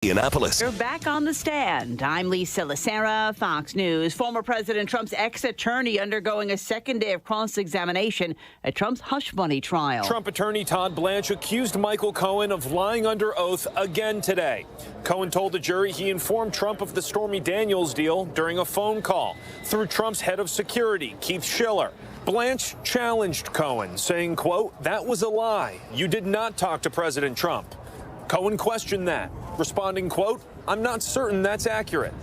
Indianapolis. You're back on the stand. I'm Lisa Lacera, Fox News. Former President Trump's ex-attorney undergoing a second day of cross-examination at Trump's hush money trial. Trump attorney Todd Blanche accused Michael Cohen of lying under oath again today. Cohen told the jury he informed Trump of the Stormy Daniels deal during a phone call through Trump's head of security, Keith Schiller. Blanche challenged Cohen, saying, quote, "That was a lie. You did not talk to President Trump." Cohen questioned that, responding, quote, "I'm not certain that's accurate."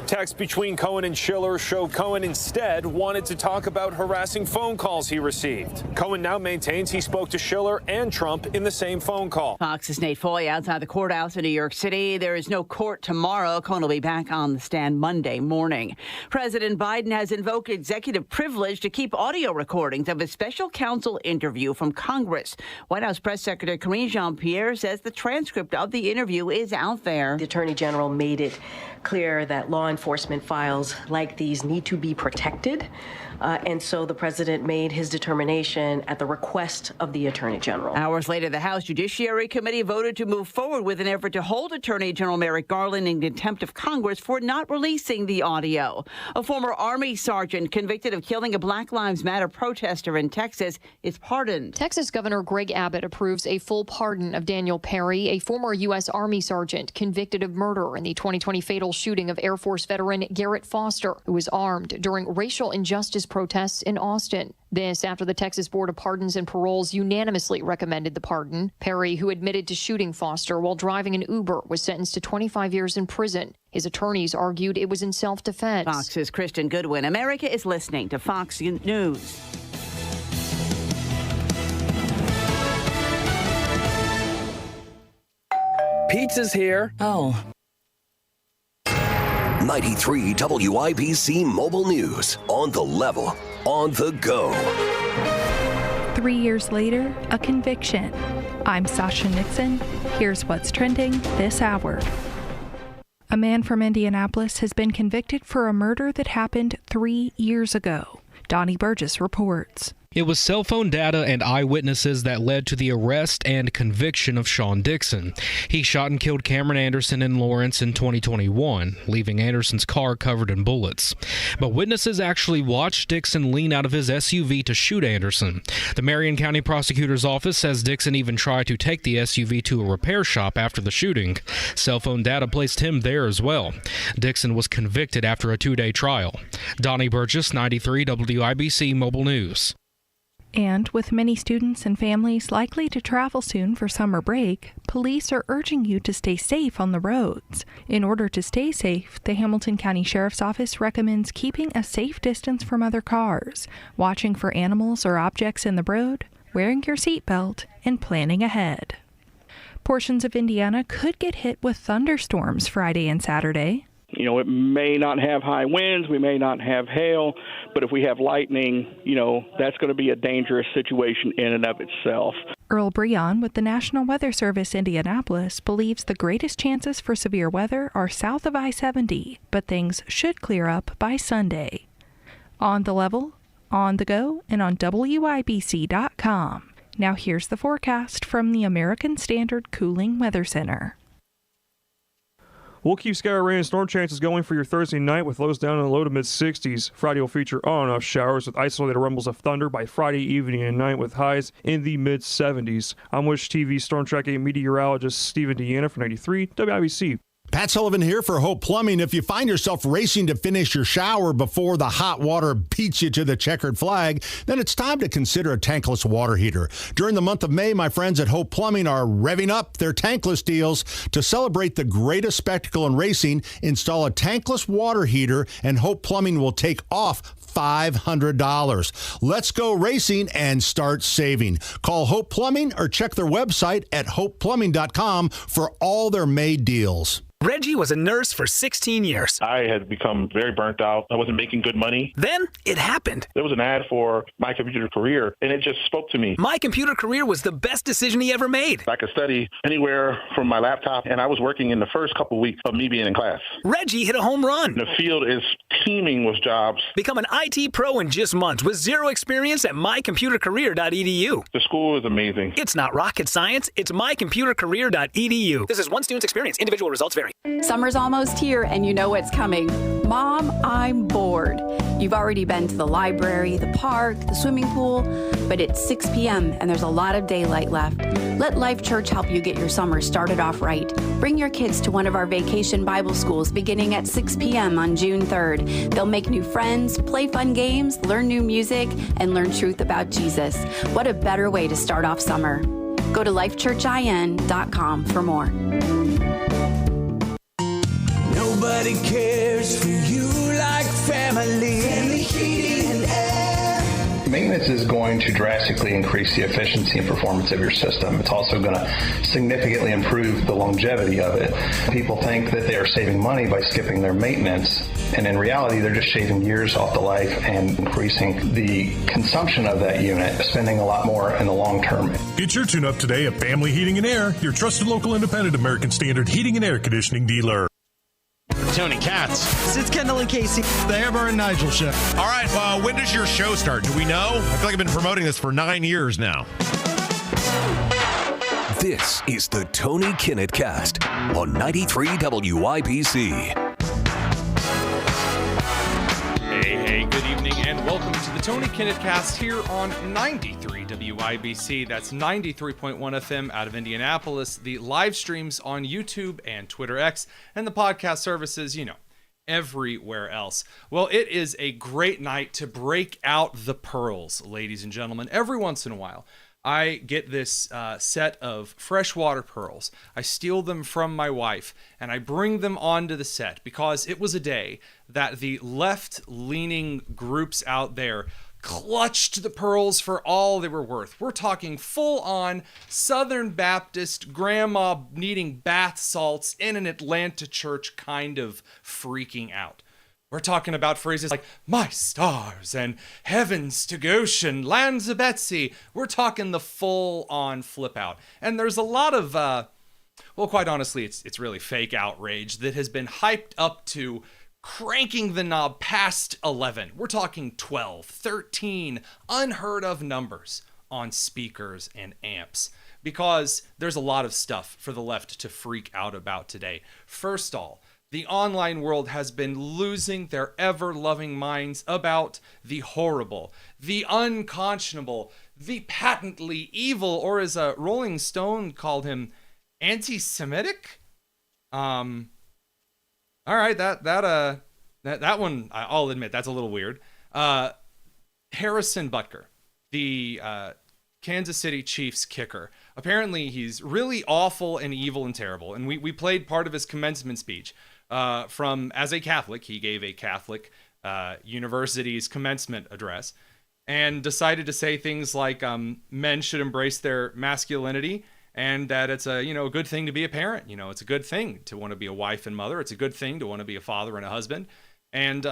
Texts between Cohen and Schiller show Cohen instead wanted to talk about harassing phone calls he received. Cohen now maintains he spoke to Schiller and Trump in the same phone call. Fox's Nate Foy outside the courthouse in New York City. There is no court tomorrow. Cohen will be back on the stand Monday morning. President Biden has invoked executive privilege to keep audio recordings of a special counsel interview from Congress. White House Press Secretary Karine Jean-Pierre says the transcript of the interview is out there. The Attorney General made it clear that law enforcement files like these need to be protected. And so the president made his determination at the request of the Attorney General. Hours later, the House Judiciary Committee voted to move forward with an effort to hold Attorney General Merrick Garland in contempt of Congress for not releasing the audio. A former Army sergeant convicted of killing a Black Lives Matter protester in Texas is pardoned. Texas Governor Greg Abbott approves a full pardon of Daniel Perry, a former U.S. Army sergeant convicted of murder in the 2020 fatal shooting of Air Force veteran Garrett Foster, who was armed during racial injustice protests in Austin. This after the Texas Board of Pardons and Paroles unanimously recommended the pardon. Perry, who admitted to shooting Foster while driving an Uber, was sentenced to 25 years in prison. His attorneys argued it was in self-defense. Fox's Kristen Goodwin. America is listening to Fox News. Pizza's here. Oh. 93 WIBC Mobile News. On the level, on the go. 3 years later, a conviction. I'm Sasha Nixon. Here's what's trending this hour. A man from Indianapolis has been convicted for a murder that happened 3 years ago. Donnie Burgess reports. It was cell phone data and eyewitnesses that led to the arrest and conviction of Sean Dixon. He shot and killed Cameron Anderson in Lawrence in 2021, leaving Anderson's car covered in bullets. But witnesses actually watched Dixon lean out of his SUV to shoot Anderson. The Marion County Prosecutor's Office says Dixon even tried to take the SUV to a repair shop after the shooting. Cell phone data placed him there as well. Dixon was convicted after a 2-day trial. Donnie Burgess, 93 WIBC Mobile News. And with many students and families likely to travel soon for summer break, police are urging you to stay safe on the roads. In order to stay safe, the Hamilton County Sheriff's Office recommends keeping a safe distance from other cars, watching for animals or objects in the road, wearing your seatbelt, and planning ahead. Portions of Indiana could get hit with thunderstorms Friday and Saturday. You know, it may not have high winds, we may not have hail, but if we have lightning, that's going to be a dangerous situation in and of itself. Earl Breon with the National Weather Service Indianapolis believes the greatest chances for severe weather are south of I-70, but things should clear up by Sunday. On the level, on the go, and on WIBC.com. Now here's the forecast from the American Standard Cooling Weather Center. We'll keep sky rain and storm chances going for your Thursday night with lows down in the low to mid-60s. Friday will feature on and off showers with isolated rumbles of thunder by Friday evening and night with highs in the mid-70s. I'm Wish TV Storm Track 8 meteorologist Stephen Deanna for 93 WIBC. Pat Sullivan here for Hope Plumbing. If you find yourself racing to finish your shower before the hot water beats you to the checkered flag, then it's time to consider a tankless water heater. During the month of May, my friends at Hope Plumbing are revving up their tankless deals. To celebrate the greatest spectacle in racing, install a tankless water heater and Hope Plumbing will take off $500. Let's go racing and start saving. Call Hope Plumbing or check their website at hopeplumbing.com for all their May deals. Reggie was a nurse for 16 years. I had become very burnt out. I wasn't making good money. Then it happened. There was an ad for My Computer Career, and it just spoke to me. My Computer Career was the best decision he ever made. I could study anywhere from my laptop, and I was working in the first couple of weeks of me being in class. Reggie hit a home run. The field is teeming with jobs. Become an IT pro in just months with zero experience at mycomputercareer.edu. The school is amazing. It's not rocket science. It's mycomputercareer.edu. This is one student's experience. Individual results vary. January. Summer's almost here and you know what's coming. Mom, I'm bored. You've already been to the library, the park, the swimming pool, but it's 6 p.m. and there's a lot of daylight left. Let Life Church help you get your summer started off right. Bring your kids to one of our vacation Bible schools beginning at 6 p.m. on June 3rd. They'll make new friends, play fun games, learn new music, and learn truth about Jesus. What a better way to start off summer. Go to lifechurchin.com for more. Nobody cares for you like family. Family heating and air. Maintenance is going to drastically increase the efficiency and performance of your system. It's also going to significantly improve the longevity of it. People think that they are saving money by skipping their maintenance, and in reality, they're just shaving years off the life and increasing the consumption of that unit, spending a lot more in the long term. Get your tune-up today at Family Heating and Air, your trusted local independent American Standard heating and air conditioning dealer. Tony Katz. It's Kendall and Casey. The Amber and Nigel show. All right, when does your show start? Do we know? I feel like I've been promoting this for 9 years now. This is the Tony Kinnett Cast on 93 WIBC. Hey, good evening, and welcome to the Tony Kinnett Cast here on 93 WIBC. That's 93.1 FM out of Indianapolis. The live streams on YouTube and Twitter X, and the podcast services, everywhere else. Well, it is a great night to break out the pearls, ladies and gentlemen. Every once in a while, I get this set of freshwater pearls. I steal them from my wife, and I bring them onto the set because it was a day that the left-leaning groups out there clutched the pearls for all they were worth. We're talking full-on Southern Baptist grandma needing bath salts in an Atlanta church kind of freaking out. We're talking about phrases like, my stars, and heavens to Goshen, lands of Betsy. We're talking the full-on flip out. And there's a lot of, quite honestly, it's really fake outrage that has been hyped up to cranking the knob past 11. We're talking 12, 13, unheard of numbers on speakers and amps. Because there's a lot of stuff for the left to freak out about today. First of all, the online world has been losing their ever-loving minds about the horrible, the unconscionable, the patently evil, or as a Rolling Stone called him, anti-Semitic? All right, that one, I'll admit, that's a little weird. Harrison Butker, the Kansas City Chiefs kicker. Apparently, he's really awful and evil and terrible, and we played part of his commencement speech. As a Catholic, he gave a Catholic university's commencement address and decided to say things like men should embrace their masculinity and that it's a good thing to be a parent. It's a good thing to want to be a wife and mother. It's a good thing to want to be a father and a husband. And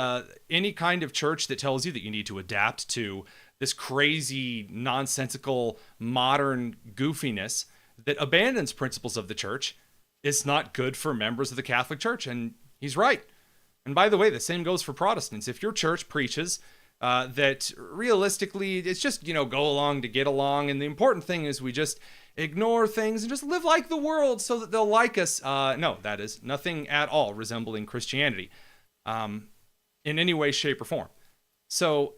any kind of church that tells you that you need to adapt to this crazy, nonsensical, modern goofiness that abandons principles of the church, it's not good for members of the Catholic Church, and he's right. And by the way, the same goes for Protestants. If your church preaches that realistically it's just, go along to get along, and the important thing is we just ignore things and just live like the world so that they'll like us. No, that is nothing at all resembling Christianity in any way, shape, or form. So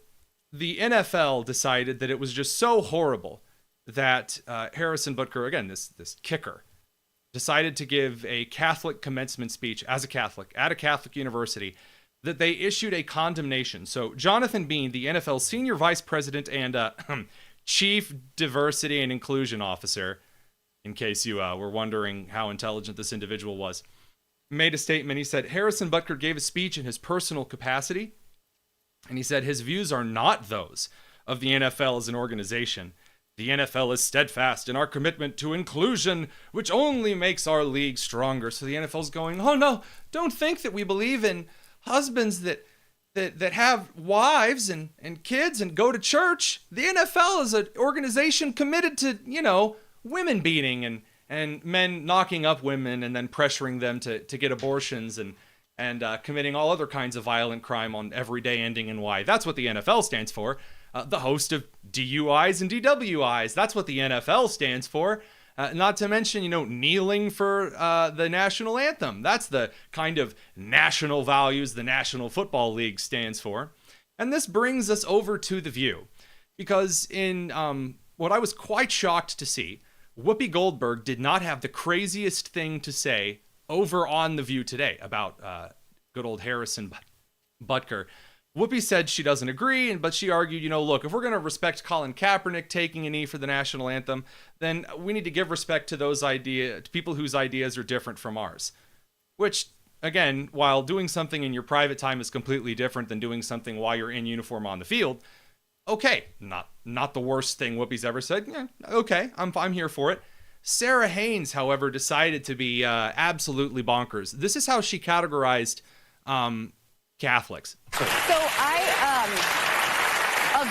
the NFL decided that it was just so horrible that Harrison Butker, again, this kicker, decided to give a Catholic commencement speech as a Catholic at a Catholic university, that they issued a condemnation. So Jonathan Bean, the NFL senior vice president and chief diversity and inclusion officer, in case you were wondering how intelligent this individual was, made a statement. He said, Harrison Butker gave a speech in his personal capacity, and he said his views are not those of the NFL as an organization. The NFL is steadfast in our commitment to inclusion, which only makes our league stronger. So the NFL's going, oh no, don't think that we believe in husbands that have wives and kids and go to church. The NFL is an organization committed to, women beating and men knocking up women and then pressuring them to get abortions and committing all other kinds of violent crime on every day ending in Y. That's what the NFL stands for. The host of DUIs and DWIs. That's what the NFL stands for. Not to mention, kneeling for the national anthem. That's the kind of national values the National Football League stands for. And this brings us over to The View. Because in what I was quite shocked to see, Whoopi Goldberg did not have the craziest thing to say over on The View today about good old Harrison Butker. Whoopi said she doesn't agree, but she argued, look, if we're going to respect Colin Kaepernick taking a knee for the national anthem, then we need to give respect to to people whose ideas are different from ours. Which, again, while doing something in your private time is completely different than doing something while you're in uniform on the field, okay, not the worst thing Whoopi's ever said. Yeah, okay, I'm here for it. Sarah Haynes, however, decided to be absolutely bonkers. This is how she categorized Catholics. So I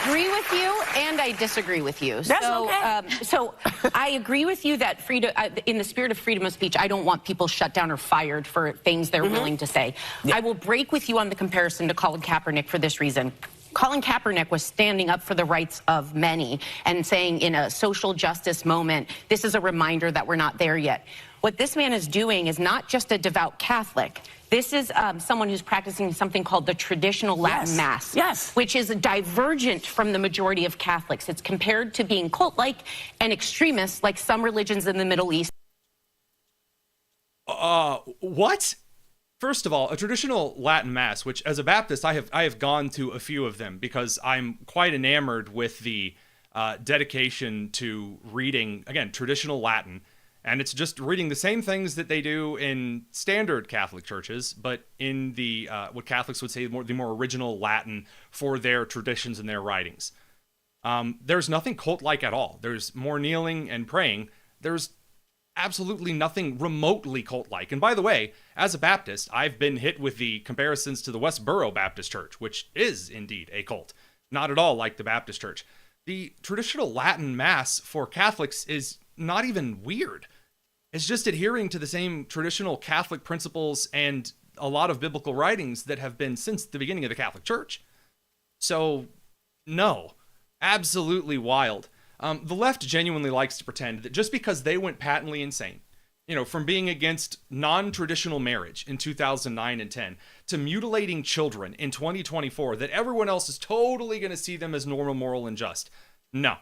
agree with you and I disagree with you. That's okay. So I agree with you that freedom, in the spirit of freedom of speech, I don't want people shut down or fired for things they're willing to say. Yeah. I will break with you on the comparison to Colin Kaepernick for this reason. Colin Kaepernick was standing up for the rights of many and saying in a social justice moment, this is a reminder that we're not there yet. What this man is doing is not just a devout Catholic. This is someone who's practicing something called the traditional Latin Mass, which is divergent from the majority of Catholics. It's compared to being cult-like and extremist like some religions in the Middle East. What? First of all, a traditional Latin Mass, which as a Baptist, I have gone to a few of them because I'm quite enamored with the dedication to reading, again, traditional Latin. And it's just reading the same things that they do in standard Catholic churches, but in the what Catholics would say the more original Latin for their traditions and their writings. There's nothing cult-like at all. There's more kneeling and praying. There's absolutely nothing remotely cult-like. And by the way, as a Baptist, I've been hit with the comparisons to the Westboro Baptist Church, which is indeed a cult. Not at all like the Baptist Church. The traditional Latin Mass for Catholics is not even weird. It's just adhering to the same traditional Catholic principles and a lot of biblical writings that have been since the beginning of the Catholic Church. So, no, absolutely wild. The left genuinely likes to pretend that just because they went patently insane, from being against non-traditional marriage in 2009 and 10 to mutilating children in 2024, that everyone else is totally going to see them as normal, moral, and just. No.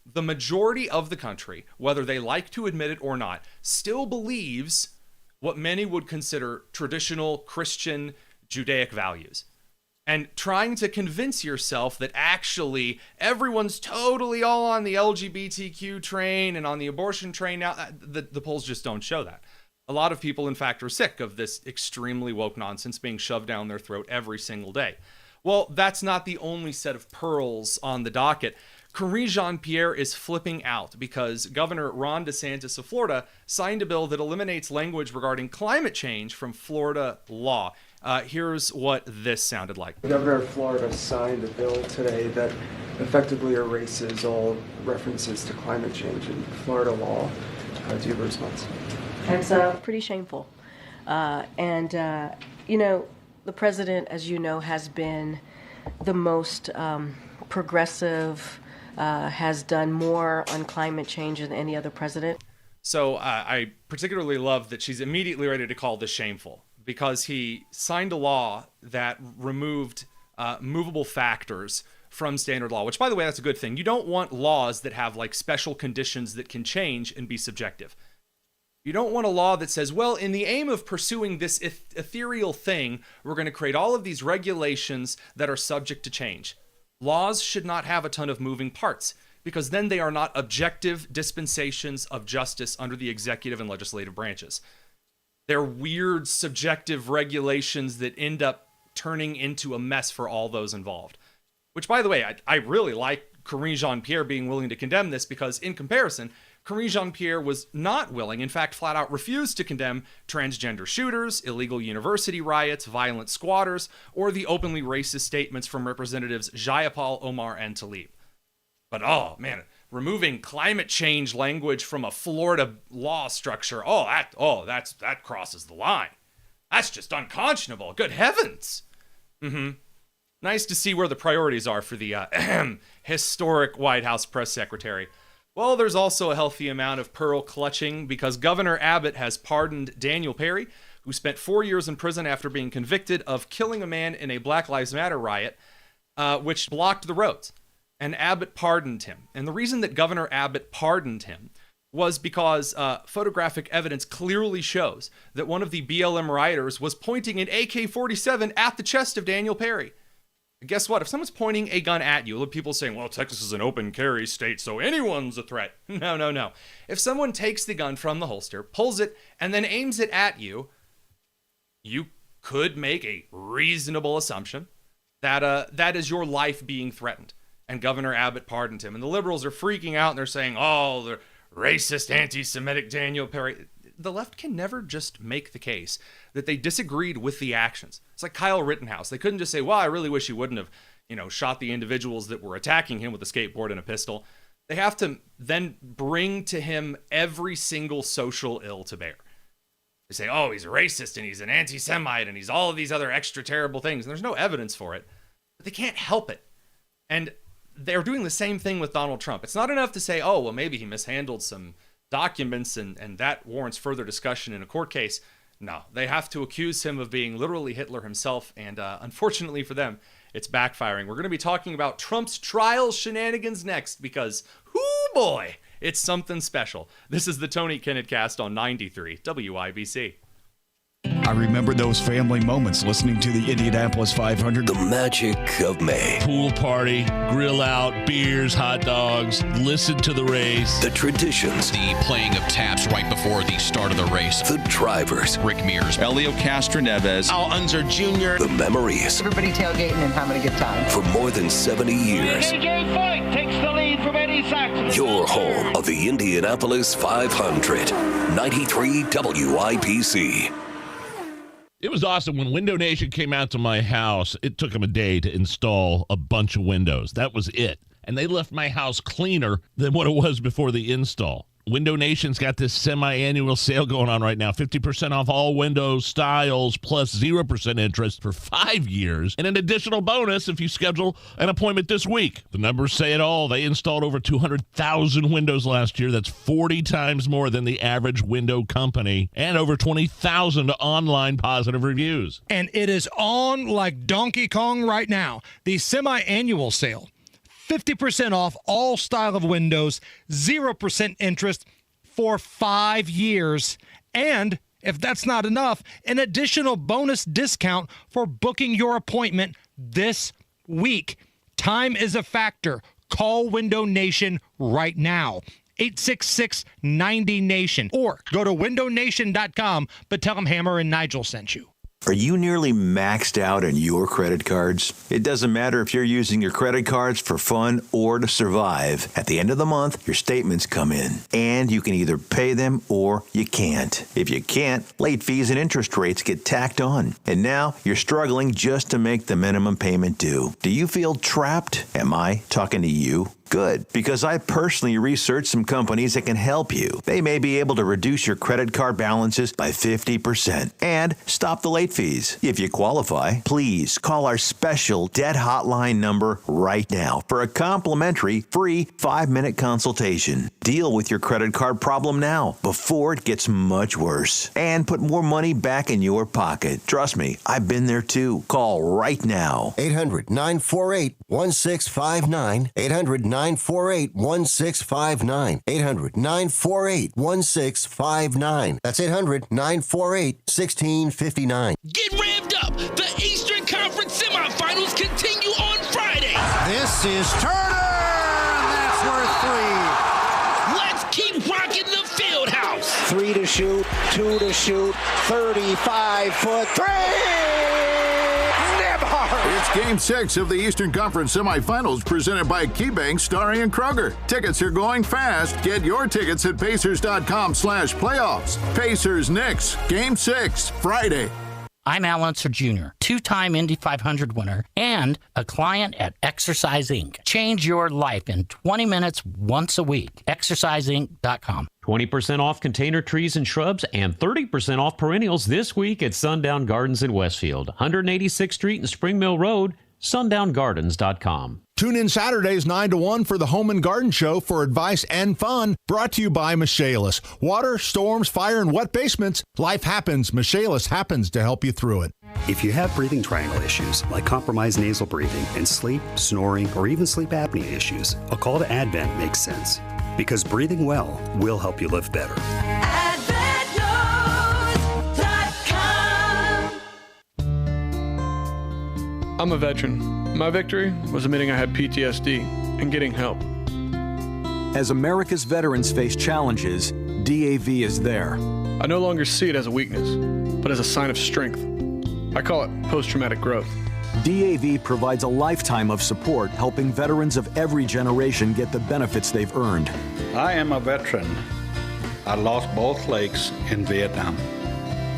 The majority of the country, whether they like to admit it or not, still believes what many would consider traditional Christian Judaic values. And trying to convince yourself that actually everyone's totally all on the LGBTQ train and on the abortion train now, the polls just don't show that. A lot of people, in fact, are sick of this extremely woke nonsense being shoved down their throat every single day. Well, that's not the only set of pearls on the docket. Karine Jean-Pierre is flipping out because Governor Ron DeSantis of Florida signed a bill that eliminates language regarding climate change from Florida law. Here's what this sounded like. The governor of Florida signed a bill today that effectively erases all references to climate change in Florida law. Do you have a response? It's pretty shameful. The president, as you know, has been the most progressive, has done more on climate change than any other president. So I particularly love that she's immediately ready to call this shameful, because he signed a law that removed movable factors from standard law, which, by the way, that's a good thing. You don't want laws that have like special conditions that can change and be subjective. You don't want a law that says, well, in the aim of pursuing this ethereal thing, we're going to create all of these regulations that are subject to change. Laws should not have a ton of moving parts, because then they are not objective dispensations of justice under the executive and legislative branches. They're weird, subjective regulations that end up turning into a mess for all those involved. Which, by the way, I really like Karine Jean-Pierre being willing to condemn this, because in comparison, Karine Jean-Pierre was not willing, in fact, flat out refused to condemn transgender shooters, illegal university riots, violent squatters, or the openly racist statements from Representatives Jayapal, Omar, and Tlaib. But, oh, man, removing climate change language from a Florida law structure, that crosses the line. That's just unconscionable. Good heavens. Nice to see where the priorities are for the historic White House press secretary. Well, there's also a healthy amount of pearl clutching because Governor Abbott has pardoned Daniel Perry, who spent 4 years in prison after being convicted of killing a man in a Black Lives Matter riot, which blocked the roads. And Abbott pardoned him. And the reason that Governor Abbott pardoned him was because photographic evidence clearly shows that one of the BLM rioters was pointing an AK-47 at the chest of Daniel Perry. And guess what? If someone's pointing a gun at you, people saying, well, Texas is an open carry state, so anyone's a threat. No. If someone takes the gun from the holster, pulls it, and then aims it at you, you could make a reasonable assumption that that is your life being threatened. And Governor Abbott pardoned him. And the liberals are freaking out, and they're saying, oh, the racist, anti-Semitic Daniel Perry. The left can never just make the case that they disagreed with the actions. It's like Kyle Rittenhouse. They couldn't just say, well, I really wish he wouldn't have, shot the individuals that were attacking him with a skateboard and a pistol. They have to then bring to him every single social ill to bear. They say, oh, he's a racist and he's an anti-Semite and he's all of these other extra terrible things. And there's no evidence for it, but they can't help it. And they're doing the same thing with Donald Trump. It's not enough to say, oh, well, maybe he mishandled some documents and that warrants further discussion in a court case. No, they have to accuse him of being literally Hitler himself. And unfortunately for them, it's backfiring. We're going to be talking about Trump's trial shenanigans next because, hoo boy, it's something special. This is the Tony Kennett Cast on 93 WIBC. I remember those family moments listening to the Indianapolis 500. The magic of May. Pool party, grill out, beers, hot dogs, listen to the race. The traditions. The playing of taps right before the start of the race. The drivers. Rick Mears. Elio Castroneves. Al Unser Jr. The memories. Everybody tailgating and having a good time. For more than 70 years. AJ Foyt takes the lead from Eddie Saxon. Your home of the Indianapolis 500. 93 WIBC. It was awesome. When Window Nation came out to my house, it took them a day to install a bunch of windows. That was it. And they left my house cleaner than what it was before the install. Window Nation's got this semi-annual sale going on right now. 50% off all window styles plus 0% interest for 5 years. And an additional bonus if you schedule an appointment this week. The numbers say it all. They installed over 200,000 windows last year. That's 40 times more than the average window company. And over 20,000 online positive reviews. And it is on like Donkey Kong right now. The semi-annual sale. 50% off all style of windows, 0% interest for 5 years. And if that's not enough, an additional bonus discount for booking your appointment this week. Time is a factor. Call Window Nation right now. 866-90-NATION or go to windownation.com, but tell them Hammer and Nigel sent you. Are you nearly maxed out on your credit cards? It doesn't matter if you're using your credit cards for fun or to survive. At the end of the month, your statements come in, and you can either pay them or you can't. If you can't, late fees and interest rates get tacked on. And now you're struggling just to make the minimum payment due. Do you feel trapped? Am I talking to you? Good, because I personally researched some companies that can help you. They may be able to reduce your credit card balances by 50% and stop the late fees. If you qualify, please call our special debt hotline number right now for a complimentary free 5-minute consultation. Deal with your credit card problem now before it gets much worse and put more money back in your pocket. Trust me, I've been there too. Call right now. 800-948-1659. 800-948-1659. 800-948-1659. That's 800-948-1659. Get revved up. The Eastern Conference semifinals continue on Friday. This is Turner, and that's worth 3. Let's keep rocking the field house. 3 to shoot, 2 to shoot, 35-foot 3. It's Game 6 of the Eastern Conference semifinals presented by KeyBank, Starry, and Kroger. Tickets are going fast. Get your tickets at Pacers.com/playoffs. Pacers-Knicks, Game 6, Friday. I'm Al Unser Jr., 2-time Indy 500 winner and a client at Exercise Inc. Change your life in 20 minutes once a week. ExerciseInc.com. 20% off container trees and shrubs and 30% off perennials this week at Sundown Gardens in Westfield, 186th Street and Spring Mill Road, sundown.gardens.com. Tune in Saturdays 9 to 1 for the Home and Garden Show for advice and fun, brought to you by Michaelis. Water, storms, fire, and wet basements. Life happens. Michaelis happens to help you through it. If you have breathing triangle issues like compromised nasal breathing and sleep, snoring, or even sleep apnea issues, a call to Advent makes sense. Because breathing well will help you live better. I'm a veteran. My victory was admitting I had PTSD and getting help. As America's veterans face challenges, DAV is there. I no longer see it as a weakness, but as a sign of strength. I call it post-traumatic growth. DAV provides a lifetime of support, helping veterans of every generation get the benefits they've earned. I am a veteran. I lost both legs in Vietnam.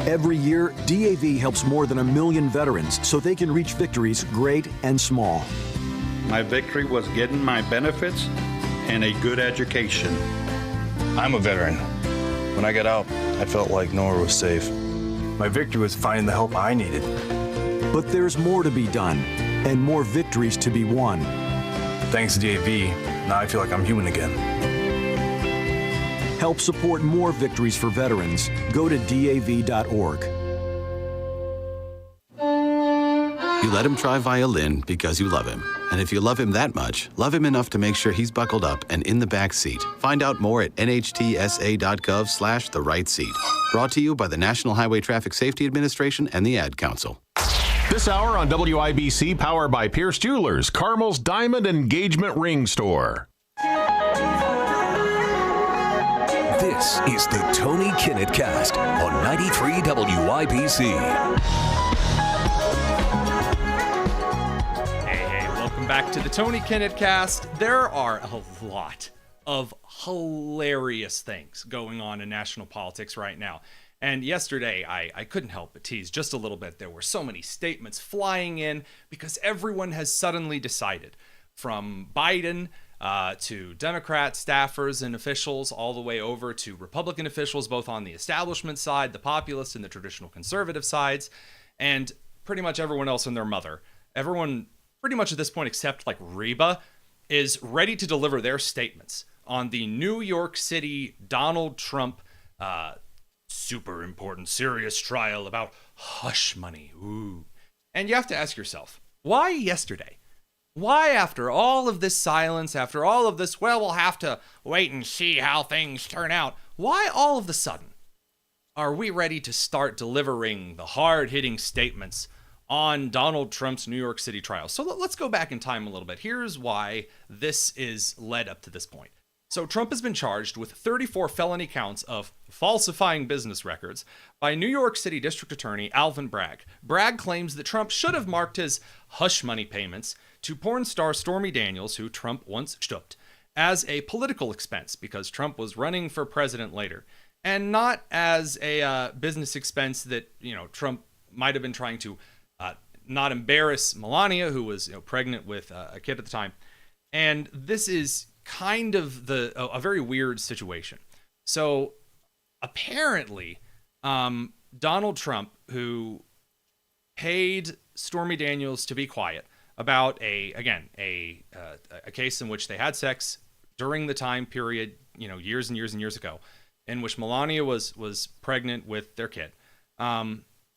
Every year, DAV helps more than 1 million veterans so they can reach victories great and small. My victory was getting my benefits and a good education. I'm a veteran. When I got out, I felt like nowhere was safe. My victory was finding the help I needed. But there's more to be done and more victories to be won. Thanks to DAV, now I feel like I'm human again. Help support more victories for veterans. Go to DAV.org. You let him try violin because you love him. And if you love him that much, love him enough to make sure he's buckled up and in the back seat. Find out more at nhtsa.gov/the-right-seat. Brought to you by the National Highway Traffic Safety Administration and the Ad Council. This hour on WIBC, powered by Pierce Jewelers, Carmel's Diamond Engagement Ring Store. This is the Tony Kinnett Cast on 93 WIBC. Hey, welcome back to the Tony Kinnett Cast. There are a lot of hilarious things going on in national politics right now. And yesterday, I couldn't help but tease just a little bit. There were so many statements flying in because everyone has suddenly decided, from Biden to Democrat staffers and officials, all the way over to Republican officials, both on the establishment side, the populist and the traditional conservative sides, and pretty much everyone else and their mother. Everyone, pretty much at this point, except like Reba, is ready to deliver their statements on the New York City Donald Trump super important, serious trial about hush money. Ooh. And you have to ask yourself, why yesterday? Why, after all of this silence, after all of this, well, we'll have to wait and see how things turn out, why all of a sudden are we ready to start delivering the hard-hitting statements on Donald Trump's New York City trial? So let's go back in time a little bit. Here's why this is led up to this point. So Trump has been charged with 34 felony counts of falsifying business records by New York City District Attorney Alvin Bragg. Bragg claims that Trump should have marked his hush money payments to porn star Stormy Daniels, who Trump once stooped, as a political expense because Trump was running for president later, and not as a business expense that, Trump might have been trying to not embarrass Melania, who was pregnant with a kid at the time. And this is kind of a very weird situation. So apparently, Donald Trump, who paid Stormy Daniels to be quiet about a case in which they had sex during the time period, years and years and years ago, in which Melania was pregnant with their kid.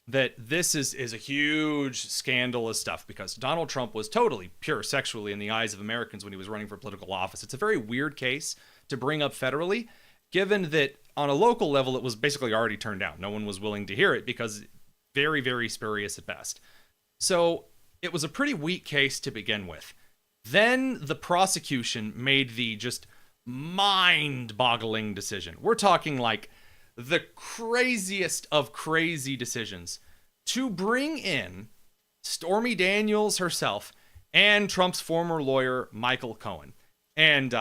That this is a huge scandalous stuff because Donald Trump was totally pure sexually in the eyes of Americans when he was running for political office. It's a very weird case to bring up federally, given that on a local level, it was basically already turned down. No one was willing to hear it because very, very spurious at best. So it was a pretty weak case to begin with. Then the prosecution made the just mind-boggling decision. We're talking like the craziest of crazy decisions to bring in Stormy Daniels herself and Trump's former lawyer, Michael Cohen. And,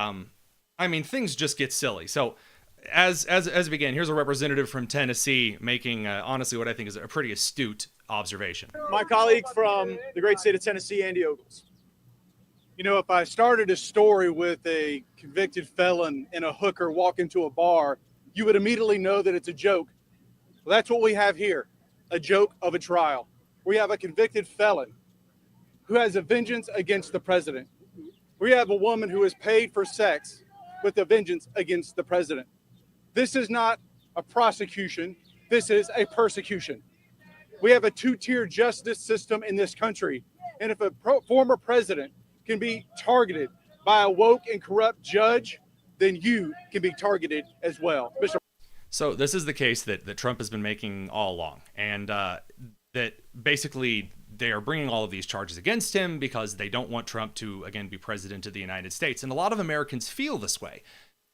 things just get silly. So as we begin, here's a representative from Tennessee making, honestly, what I think is a pretty astute observation. My colleague from the great state of Tennessee, Andy Ogles. If I started a story with a convicted felon and a hooker walk into a bar, you would immediately know that it's a joke. Well, that's what we have here, a joke of a trial. We have a convicted felon who has a vengeance against the president. We have a woman who is paid for sex with a vengeance against the president. This is not a prosecution. This is a persecution. We have a two-tier justice system in this country. And if a former president can be targeted by a woke and corrupt judge, then you can be targeted as well. Mr. So this is the case that Trump has been making all along. And that basically they are bringing all of these charges against him because they don't want Trump to, again, be president of the United States. And a lot of Americans feel this way.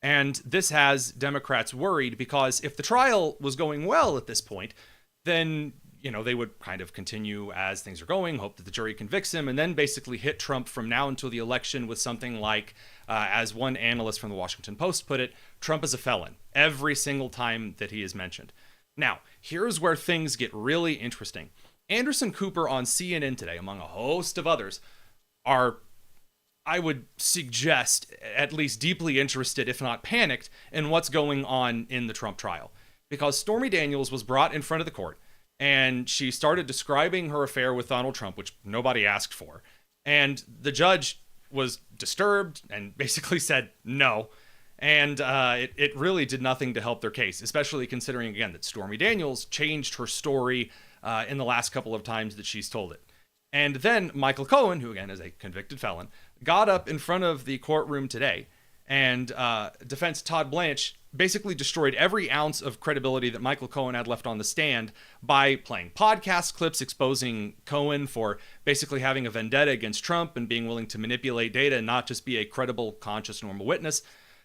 And this has Democrats worried because if the trial was going well at this point, then, they would kind of continue as things are going, hope that the jury convicts him, and then basically hit Trump from now until the election with something like, as one analyst from the Washington Post put it, Trump is a felon every single time that he is mentioned. Now, here's where things get really interesting. Anderson Cooper on CNN today, among a host of others, are, I would suggest, at least deeply interested, if not panicked, in what's going on in the Trump trial. Because Stormy Daniels was brought in front of the court, and she started describing her affair with Donald Trump, which nobody asked for. And the judge was disturbed and basically said no. And it really did nothing to help their case, especially considering, again, that Stormy Daniels changed her story in the last couple of times that she's told it. And then Michael Cohen, who again is a convicted felon, got up in front of the courtroom today, and defense Todd Blanche basically destroyed every ounce of credibility that Michael Cohen had left on the stand by playing podcast clips exposing Cohen for basically having a vendetta against Trump and being willing to manipulate data and not just be a credible, conscious, normal witness.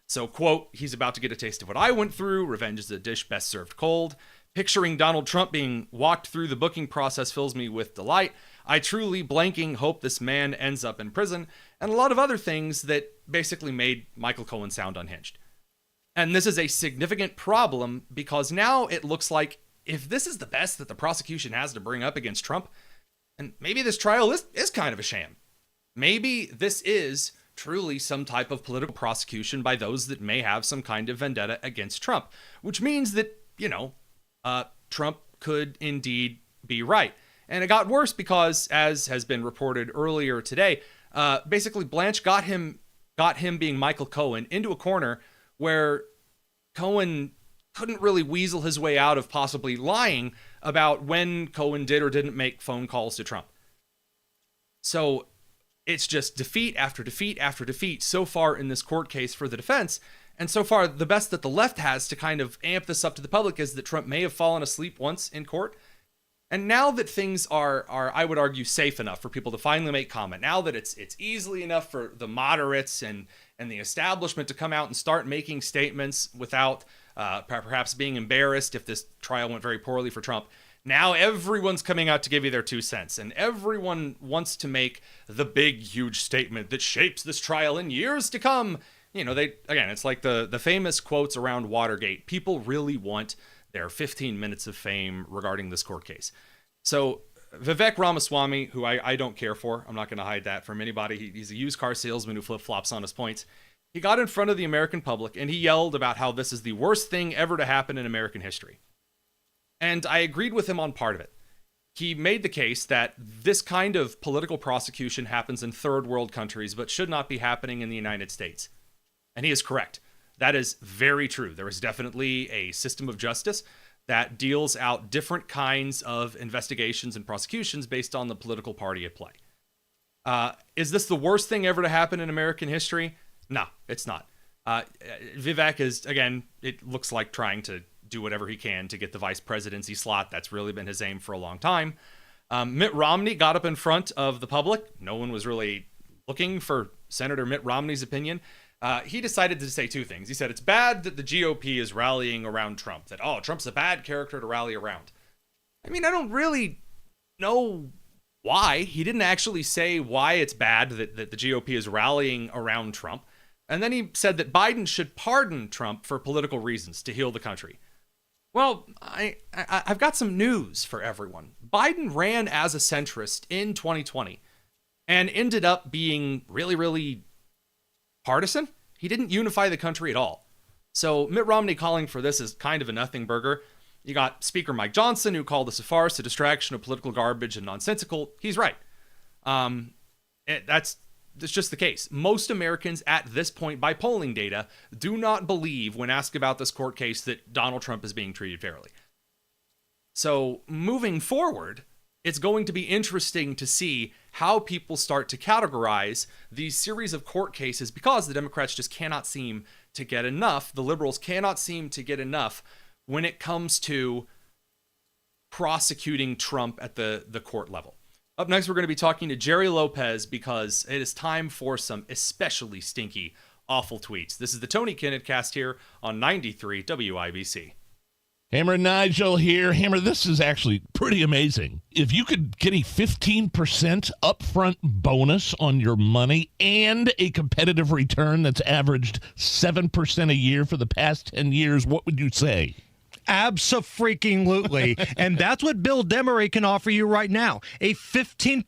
So, quote, he's about to get a taste of what I went through. Revenge is a dish best served cold. Picturing Donald Trump being walked through the booking process fills me with delight. I truly blanking hope this man ends up in prison. And a lot of other things that basically made Michael Cohen sound unhinged. And this is a significant problem because now it looks like if this is the best that the prosecution has to bring up against Trump, and maybe this trial is kind of a sham. Maybe this is truly some type of political prosecution by those that may have some kind of vendetta against Trump, which means that, Trump could indeed be right. And it got worse because, as has been reported earlier today, basically Blanche got him being Michael Cohen into a corner where Cohen couldn't really weasel his way out of possibly lying about when Cohen did or didn't make phone calls to Trump. So it's just defeat after defeat after defeat so far in this court case for the defense. And so far, the best that the left has to kind of amp this up to the public is that Trump may have fallen asleep once in court. And now that things are I would argue, safe enough for people to finally make comment, now that it's easily enough for the moderates and the establishment to come out and start making statements without perhaps being embarrassed if this trial went very poorly for Trump, now everyone's coming out to give you their 2 cents. And everyone wants to make the big, huge statement that shapes this trial in years to come. It's like the famous quotes around Watergate. People really want their 15 minutes of fame regarding this court case. So Vivek Ramaswamy, who I don't care for, I'm not going to hide that from anybody. He's a used car salesman who flip-flops on his points. He got in front of the American public and he yelled about how this is the worst thing ever to happen in American history. And I agreed with him on part of it. He made the case that this kind of political prosecution happens in third world countries, but should not be happening in the United States. And he is correct. That is very true. There is definitely a system of justice that deals out different kinds of investigations and prosecutions based on the political party at play. Is this the worst thing ever to happen in American history? No, it's not. Vivek is, again, it looks like trying to do whatever he can to get the vice presidency slot. That's really been his aim for a long time. Mitt Romney got up in front of the public. No one was really looking for Senator Mitt Romney's opinion. He decided to say 2 things. He said it's bad that the GOP is rallying around Trump, that, Trump's a bad character to rally around. I mean, I don't really know why. He didn't actually say why it's bad that the GOP is rallying around Trump. And then he said that Biden should pardon Trump for political reasons to heal the country. Well, I've got some news for everyone. Biden ran as a centrist in 2020 and ended up being really, really partisan. He didn't unify the country at all. So Mitt Romney calling for this is kind of a nothing burger. You got Speaker Mike Johnson, who called this a farce, a distraction of political garbage and nonsensical. He's right. That's That's just the case. Most Americans at this point, by polling data, do not believe, when asked about this court case, that Donald Trump is being treated fairly. So moving forward, it's going to be interesting to see how people start to categorize these series of court cases, because the Democrats just cannot seem to get enough. The liberals cannot seem to get enough when it comes to prosecuting Trump at the court level. Up next, we're going to be talking to Jerry Lopez, because it is time for some especially stinky, awful tweets. This is the Tony Kinnett Cast here on 93 WIBC. Hammer and Nigel here. Hammer, this is actually pretty amazing. If you could get a 15% upfront bonus on your money and a competitive return that's averaged 7% a year for the past 10 years, what would you say? Abso-freaking-lutely. And that's what Bill Demery can offer you right now. A 15%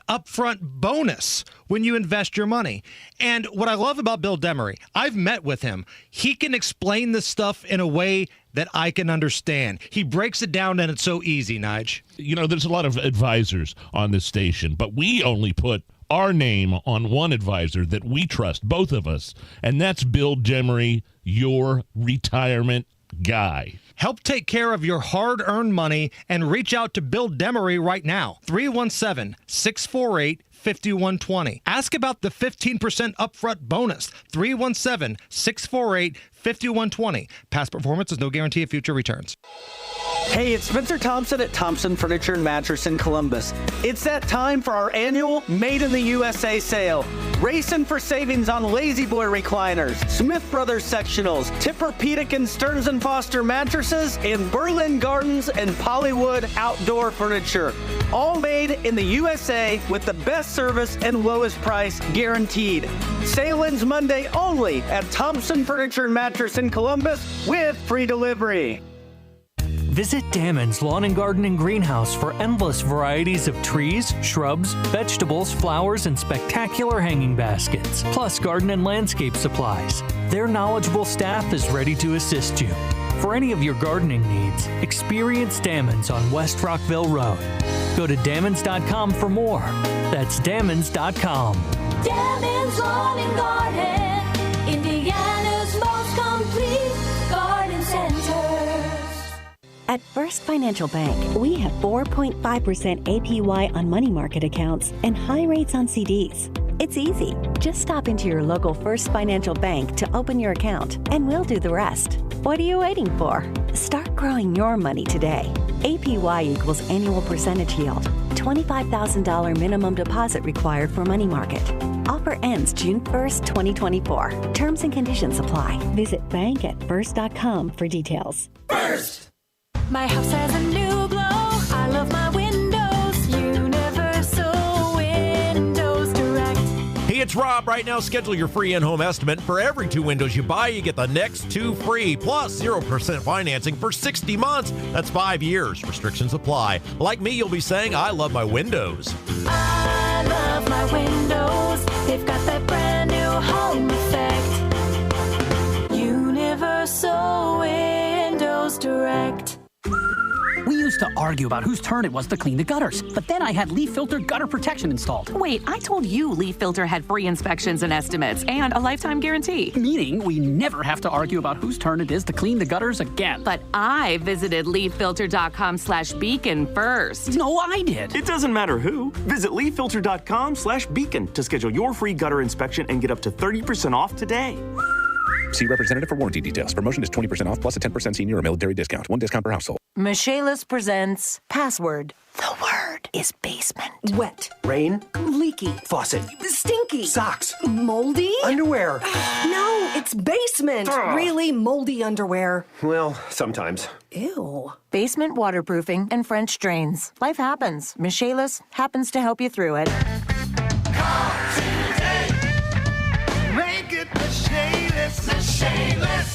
upfront bonus when you invest your money. And what I love about Bill Demery, I've met with him. He can explain this stuff in a way that I can understand. He breaks it down, and it's so easy, Nige. You know, there's a lot of advisors on this station, but we only put our name on one advisor that we trust, both of us, and that's Bill Demery, your retirement guy. Help take care of your hard-earned money and reach out to Bill Demery right now. 317-648-5120. Ask about the 15% upfront bonus. 317-648-5120. Past performance is no guarantee of future returns. Hey, it's Spencer Thompson at Thompson Furniture and Mattress in Columbus. It's that time for our annual Made in the USA sale. Racing for savings on Lazy Boy recliners, Smith Brothers sectionals, Tempur-Pedic and Stearns & Foster mattresses, and Berlin Gardens and Polywood outdoor furniture. All made in the USA with the best service and lowest price guaranteed. Sale ends Monday only at Thompson Furniture and Mattress in Columbus with free delivery. Visit Damon's Lawn and Garden and Greenhouse for endless varieties of trees, shrubs, vegetables, flowers, and spectacular hanging baskets, plus garden and landscape supplies. Their knowledgeable staff is ready to assist you. For any of your gardening needs, experience Damon's on West Rockville Road. Go to Damon's.com for more. That's Damon's.com. Damon's Lawn and Garden, Indiana's most complete garden center. At First Financial Bank, we have 4.5% APY on money market accounts and high rates on CDs. It's easy. Just stop into your local First Financial Bank to open your account, and we'll do the rest. What are you waiting for? Start growing your money today. APY equals annual percentage yield. $25,000 minimum deposit required for money market. Offer ends June 1st, 2024. Terms and conditions apply. Visit bankatfirst.com for details. First! My house has a new glow. I love my windows. Universal Windows Direct. Hey, it's Rob. Right now, schedule your free in-home estimate. For every 2 windows you buy, you get the next 2 free, plus 0% financing for 60 months. That's 5 years. Restrictions apply. Like me, you'll be saying, I love my windows. I love my windows. They've got that brand new home effect. Universal Windows Direct. We used to argue about whose turn it was to clean the gutters, but then I had Leaf Filter gutter protection installed. Wait, I told you Leaf Filter had free inspections and estimates and a lifetime guarantee. Meaning we never have to argue about whose turn it is to clean the gutters again. But I visited leaffilter.com/beacon first. No, I did. It doesn't matter who. Visit leaffilter.com/beacon to schedule your free gutter inspection and get up to 30% off today. See representative for warranty details. Promotion is 20% off plus a 10% senior or military discount. 1 discount per household. Michaelis presents Password. The word is basement. Wet. Rain. Leaky. Faucet. Stinky. Socks. Moldy. Underwear. No, it's basement. Really moldy underwear. Well, sometimes. Ew. Basement waterproofing and French drains. Life happens. Michaelis happens to help you through it. Make it Michaelis.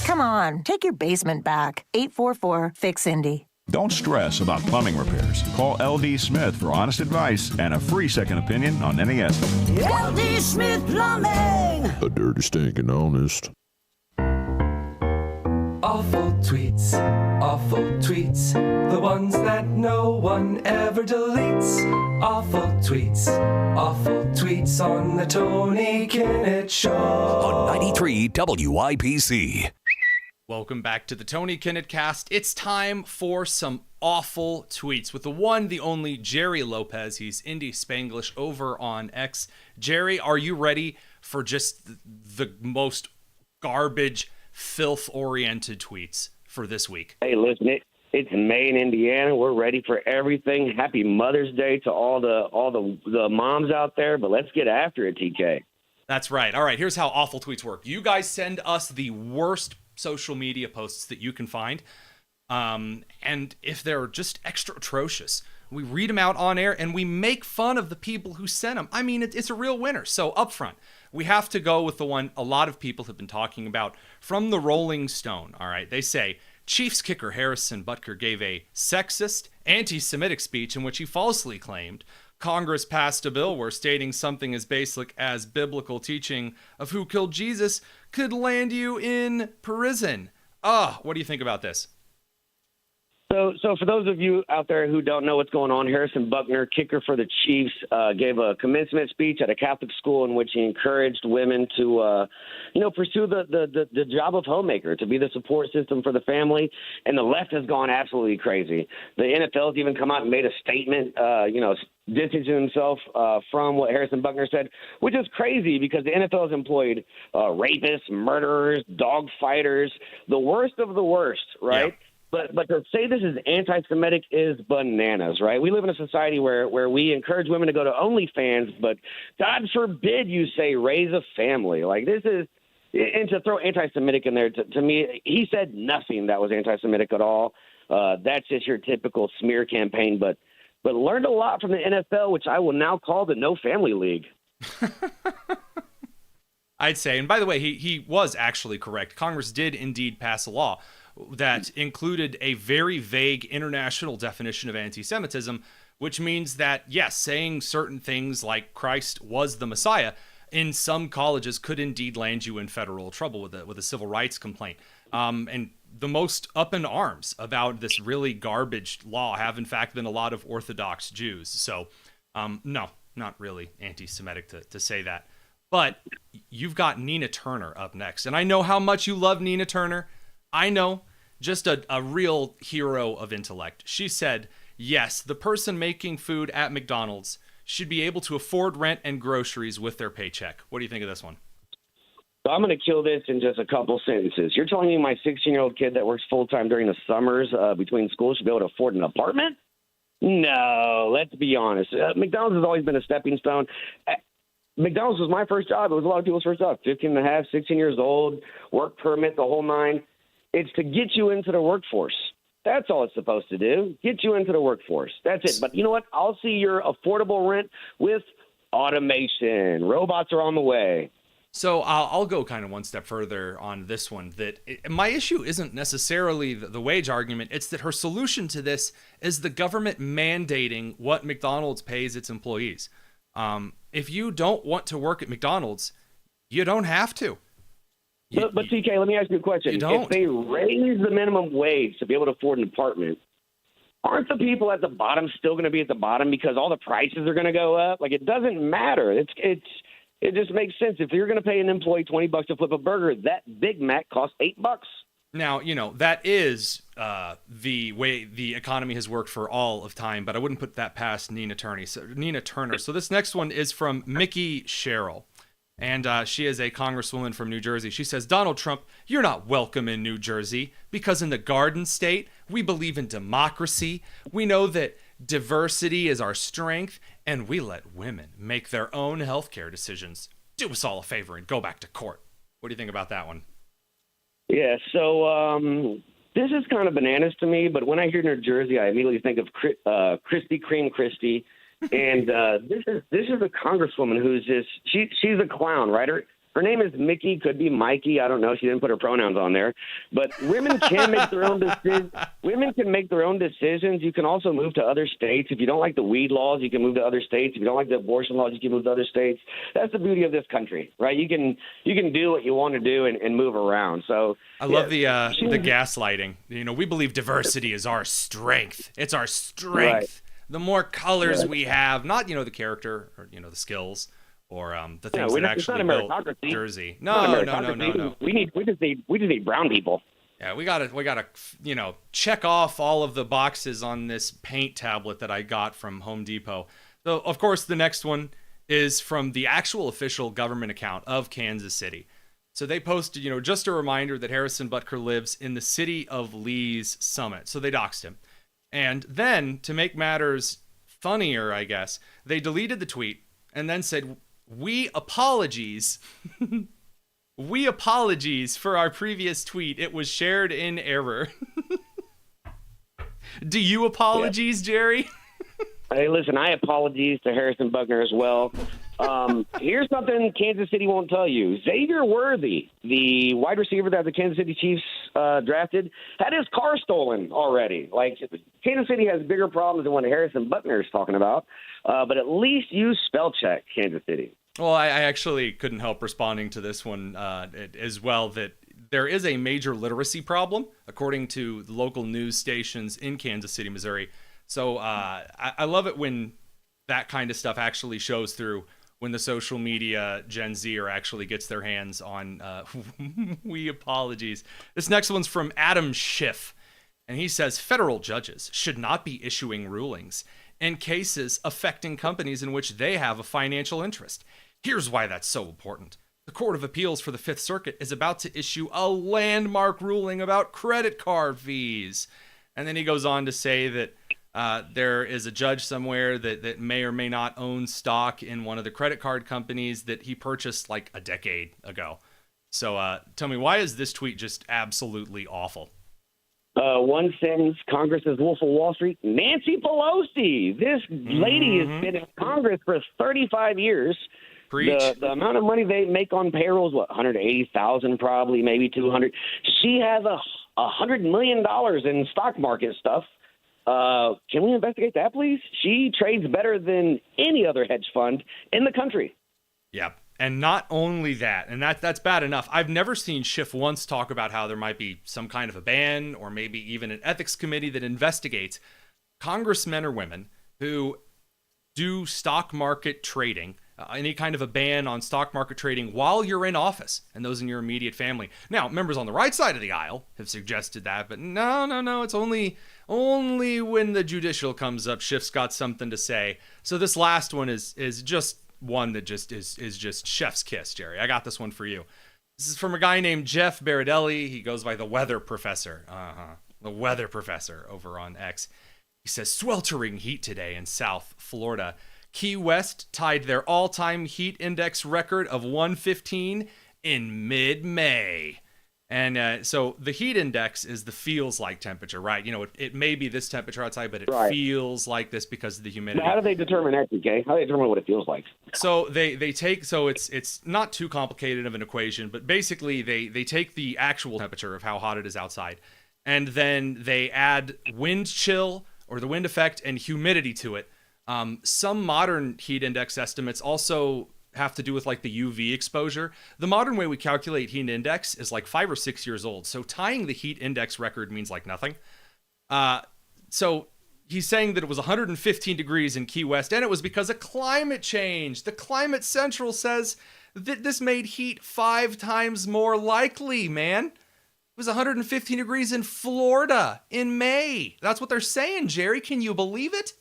Come on, take your basement back. 844-FIX-INDY. Don't stress about plumbing repairs. Call LD Smith for honest advice and a free second opinion on any estimate. LD Smith Plumbing. A dirty, stinking honest. Awful tweets, the ones that no one ever deletes. Awful tweets on the Tony Kinnett Show. On 93 WIBC. Welcome back to the Tony Kinnett Cast. It's time for some awful tweets with the one, the only Jerry Lopez. He's Indie Spanglish over on X. Jerry, are you ready for just the most garbage, filth-oriented tweets for this week? Hey, listen, it's May in Indiana. We're ready for everything. Happy Mother's Day to all the moms out there, but let's get after it, TK. That's right. All right, here's how awful tweets work. You guys send us the worst social media posts that you can find. And if they're just extra atrocious, we read them out on air and we make fun of the people who sent them. I mean, it's a real winner. So up front, we have to go with the one a lot of people have been talking about from the Rolling Stone. All right, they say, Chiefs kicker Harrison Butker gave a sexist, anti-Semitic speech in which he falsely claimed Congress passed a bill where stating something as basic as biblical teaching of who killed Jesus could land you in prison. What do you think about this? So for those of you out there who don't know what's going on, Harrison Butker, kicker for the Chiefs, gave a commencement speech at a Catholic school in which he encouraged women to, pursue the job of homemaker, to be the support system for the family. And the left has gone absolutely crazy. The NFL has even come out and made a statement, distancing himself from what Harrison Butker said, which is crazy because the NFL has employed rapists, murderers, dog fighters, the worst of the worst, right? Yeah. But to say this is anti-Semitic is bananas, right? We live in a society where we encourage women to go to OnlyFans, but God forbid you say raise a family. Like this is, and to throw anti-Semitic in there, to me, he said nothing that was anti-Semitic at all. That's just your typical smear campaign, but learned a lot from the NFL, which I will now call the No Family League. I'd say, and by the way, he was actually correct. Congress did indeed pass a law that included a very vague international definition of anti-Semitism, which means that, yes, saying certain things like Christ was the Messiah in some colleges could indeed land you in federal trouble with a civil rights complaint. And the most up in arms about this really garbage law have, in fact, been a lot of Orthodox Jews. So, no, not really anti-Semitic to say that. But you've got Nina Turner up next. And I know how much you love Nina Turner. I know, just a real hero of intellect. She said, yes, the person making food at McDonald's should be able to afford rent and groceries with their paycheck. What do you think of this one? So I'm going to kill this in just a couple sentences. You're telling me my 16-year-old kid that works full-time during the summers between schools should be able to afford an apartment? No, let's be honest. McDonald's has always been a stepping stone. McDonald's was my first job. It was a lot of people's first job. 15 and a half, 16 years old, work permit, the whole nine. It's to get you into the workforce. That's all it's supposed to do. Get you into the workforce. That's it. But you know what? I'll see your affordable rent with automation. Robots are on the way. So I'll go kind of one step further on this one. My issue isn't necessarily the wage argument. It's that her solution to this is the government mandating what McDonald's pays its employees. If you don't want to work at McDonald's, you don't have to. But TK, let me ask you a question. If they raise the minimum wage to be able to afford an apartment, aren't the people at the bottom still going to be at the bottom because all the prices are going to go up? Like, it doesn't matter. It just makes sense. If you're going to pay an employee $20 to flip a burger, that Big Mac costs $8. Now, that is the way the economy has worked for all of time, but I wouldn't put that past Nina Turner. So this next one is from Mickey Sherrill. And she is a congresswoman from New Jersey. She says, Donald Trump, you're not welcome in New Jersey because in the Garden State, we believe in democracy. We know that diversity is our strength, and we let women make their own healthcare decisions. Do us all a favor and go back to court. What do you think about that one? Yeah, so this is kind of bananas to me, but when I hear New Jersey, I immediately think of Krispy Kreme Christie. And this is a congresswoman who's just she's a clown, right? Her name is Mickey, could be Mikey. I don't know. She didn't put her pronouns on there. But women can make their own decisions. Women can make their own decisions. You can also move to other states. If you don't like the weed laws, you can move to other states. If you don't like the abortion laws, you can move to other states. That's the beauty of this country, right? You can do what you want to do and move around. So I love the gaslighting. We believe diversity is our strength. It's our strength. Right. the more colors we have, not, the character or, the skills or the things that actually build jersey. No. We just need brown people. Yeah, we gotta, check off all of the boxes on this paint tablet that I got from Home Depot. So, of course, the next one is from the actual official government account of Kansas City. So they posted, just a reminder that Harrison Butker lives in the city of Lee's Summit. So they doxed him. And then, to make matters funnier, I guess, they deleted the tweet and then said, we apologies. We apologies for our previous tweet. It was shared in error. Do you apologies, Jerry? Hey, listen, I apologize to Harrison Butker as well. Here's something Kansas City won't tell you. Xavier Worthy, the wide receiver that the Kansas City Chiefs drafted, had his car stolen already. Like, Kansas City has bigger problems than what Harrison Butker is talking about, but at least use spell check, Kansas City. Well, I actually couldn't help responding to this one as well, that there is a major literacy problem, according to the local news stations in Kansas City, Missouri. So I love it when that kind of stuff actually shows through, when the social media Gen Zer actually gets their hands on we apologies. This next one's from Adam Schiff, and he says, federal judges should not be issuing rulings in cases affecting companies in which they have a financial interest. Here's why that's so important. The Court of Appeals for the Fifth Circuit is about to issue a landmark ruling about credit card fees. And then he goes on to say that there is a judge somewhere that may or may not own stock in one of the credit card companies that he purchased like a decade ago. So tell me, why is this tweet just absolutely awful? One sentence, Congress is Wolf of Wall Street. Nancy Pelosi. This lady has been in Congress for 35 years. Preach. The amount of money they make on payroll is, $180,000 probably, maybe 200. She has $100 million in stock market stuff. Can we investigate that, please? She trades better than any other hedge fund in the country. Yeah. And not only that, and that's bad enough, I've never seen Schiff once talk about how there might be some kind of a ban or maybe even an ethics committee that investigates congressmen or women who do stock market trading, any kind of a ban on stock market trading while you're in office and those in your immediate family. Now, members on the right side of the aisle have suggested that, but no, it's only when the judicial comes up, Schiff's got something to say. So this last one is just one that just is just chef's kiss, Jerry. I got this one for you. This is from a guy named Jeff Baradelli. He goes by the Weather Professor. The Weather Professor over on X. He says, sweltering heat today in South Florida. Key West tied their all-time heat index record of 115 in mid-May. And so the heat index is the feels like temperature, right? It may be this temperature outside, but it feels like this because of the humidity. How do they determine that, DK? How do they determine what it feels like? So they take, so it's not too complicated of an equation, but basically they take the actual temperature of how hot it is outside, and then they add wind chill or the wind effect and humidity to it. Some modern heat index estimates also have to do with like the UV exposure. The modern way we calculate heat index is like 5 or 6 years old. So tying the heat index record means like nothing. So he's saying that it was 115 degrees in Key West, and it was because of climate change. The Climate Central says that this made heat 5 times more likely, man. It was 115 degrees in Florida in May. That's what they're saying, Jerry. Can you believe it?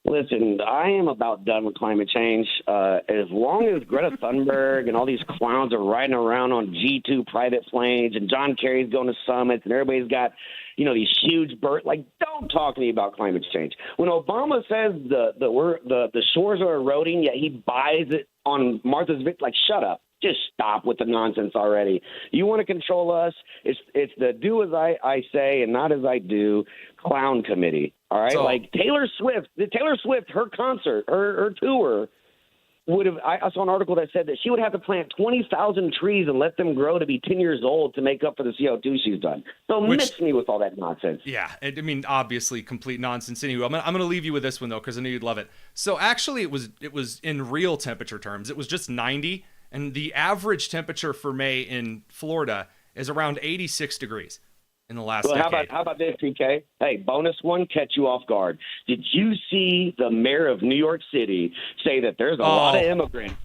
Listen, I am about done with climate change. As long as Greta Thunberg and all these clowns are riding around on G2 private planes and John Kerry's going to summits and everybody's got, these huge don't talk to me about climate change. When Obama says the shores are eroding, yet he buys it on Martha's Vineyard, shut up. Just stop with the nonsense already. You want to control us? It's the do as I say and not as I do clown committee. All right, So- Taylor Swift, her concert, her tour would have. I saw an article that said that she would have to plant 20,000 trees and let them grow to be 10 years old to make up for the CO2 she's done. So miss me with all that nonsense. Yeah, I mean, obviously, complete nonsense. Anyway, I'm going to leave you with this one though, because I know you'd love it. So actually, it was in real temperature terms, it was just 90, and the average temperature for May in Florida is around 86 degrees. in the last Well, decade. how about this, TK? Hey, bonus one, catch you off guard. Did you see the mayor of New York City say that there's a lot of immigrants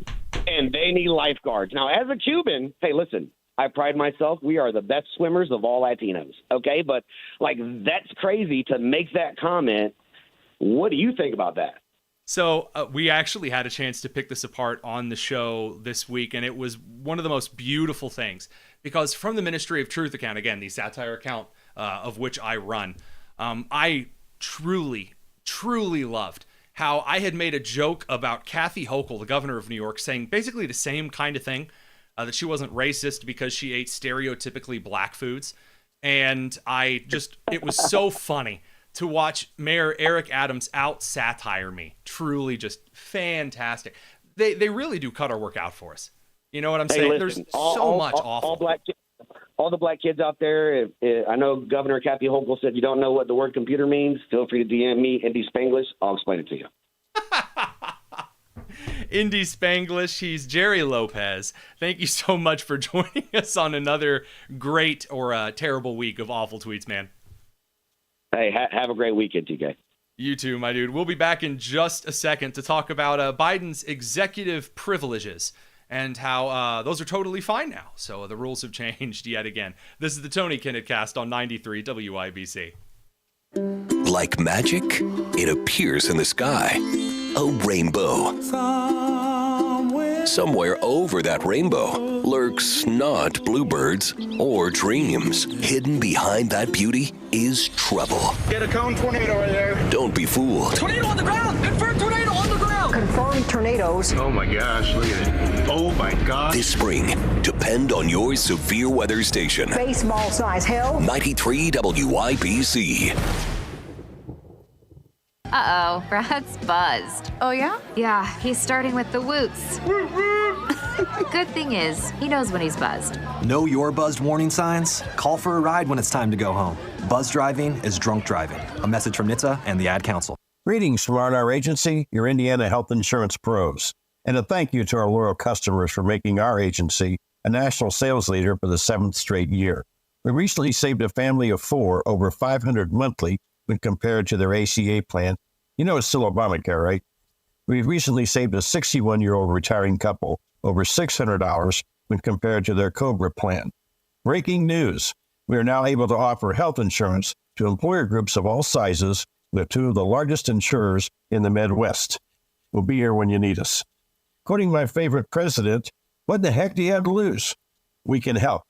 and they need lifeguards? Now, as a Cuban, hey, listen, I pride myself. We are the best swimmers of all Latinos, okay? But, like, that's crazy to make that comment. What do you think about that? So we actually had a chance to pick this apart on the show this week, and it was one of the most beautiful things. Because from the Ministry of Truth account, again, the satire account of which I run, I truly, truly loved how I had made a joke about Kathy Hochul, the governor of New York, saying basically the same kind of thing, that she wasn't racist because she ate stereotypically black foods. And it was so funny to watch Mayor Eric Adams out-satire me. Truly just fantastic. They really do cut our work out for us. You know what I'm saying? Listen, There's so much awful. All the black kids out there, I know Governor Kathy Hochul said you don't know what the word computer means. Feel free to DM me, Indy Spanglish. I'll explain it to you. Indy Spanglish, he's Jerry Lopez. Thank you so much for joining us on another great or terrible week of awful tweets, man. Hey, have a great weekend, TK. You too, my dude. We'll be back in just a second to talk about Biden's executive privileges and how those are totally fine now. So the rules have changed yet again. This is the Tony Kinnett Cast on 93 WIBC. Like magic, it appears in the sky. A rainbow. Somewhere over that rainbow lurks not bluebirds or dreams. Hidden behind that beauty is trouble. Get a cone tornado right there. Don't be fooled. Tornado on the ground! Confirmed tornado on the ground! Confirmed tornadoes. Oh my gosh, look at it. Oh my gosh. This spring, depend on your severe weather station. Baseball size hail. 93 WIBC. Uh-oh, Brad's buzzed. Oh, yeah? Yeah, he's starting with the woots. Good thing is, he knows when he's buzzed. Know your buzzed warning signs? Call for a ride when it's time to go home. Buzz driving is drunk driving. A message from NHTSA and the Ad Council. Greetings from R&R Agency, your Indiana health insurance pros. And a thank you to our loyal customers for making our agency a national sales leader for the 7th straight year. We recently saved a family of 4 over $500 monthly when compared to their ACA plan. You know it's still Obamacare, right? We've recently saved a 61-year-old retiring couple over $600 when compared to their COBRA plan. Breaking news. We are now able to offer health insurance to employer groups of all sizes with 2 of the largest insurers in the Midwest. We'll be here when you need us. Quoting my favorite president, what the heck do you have to lose? We can help.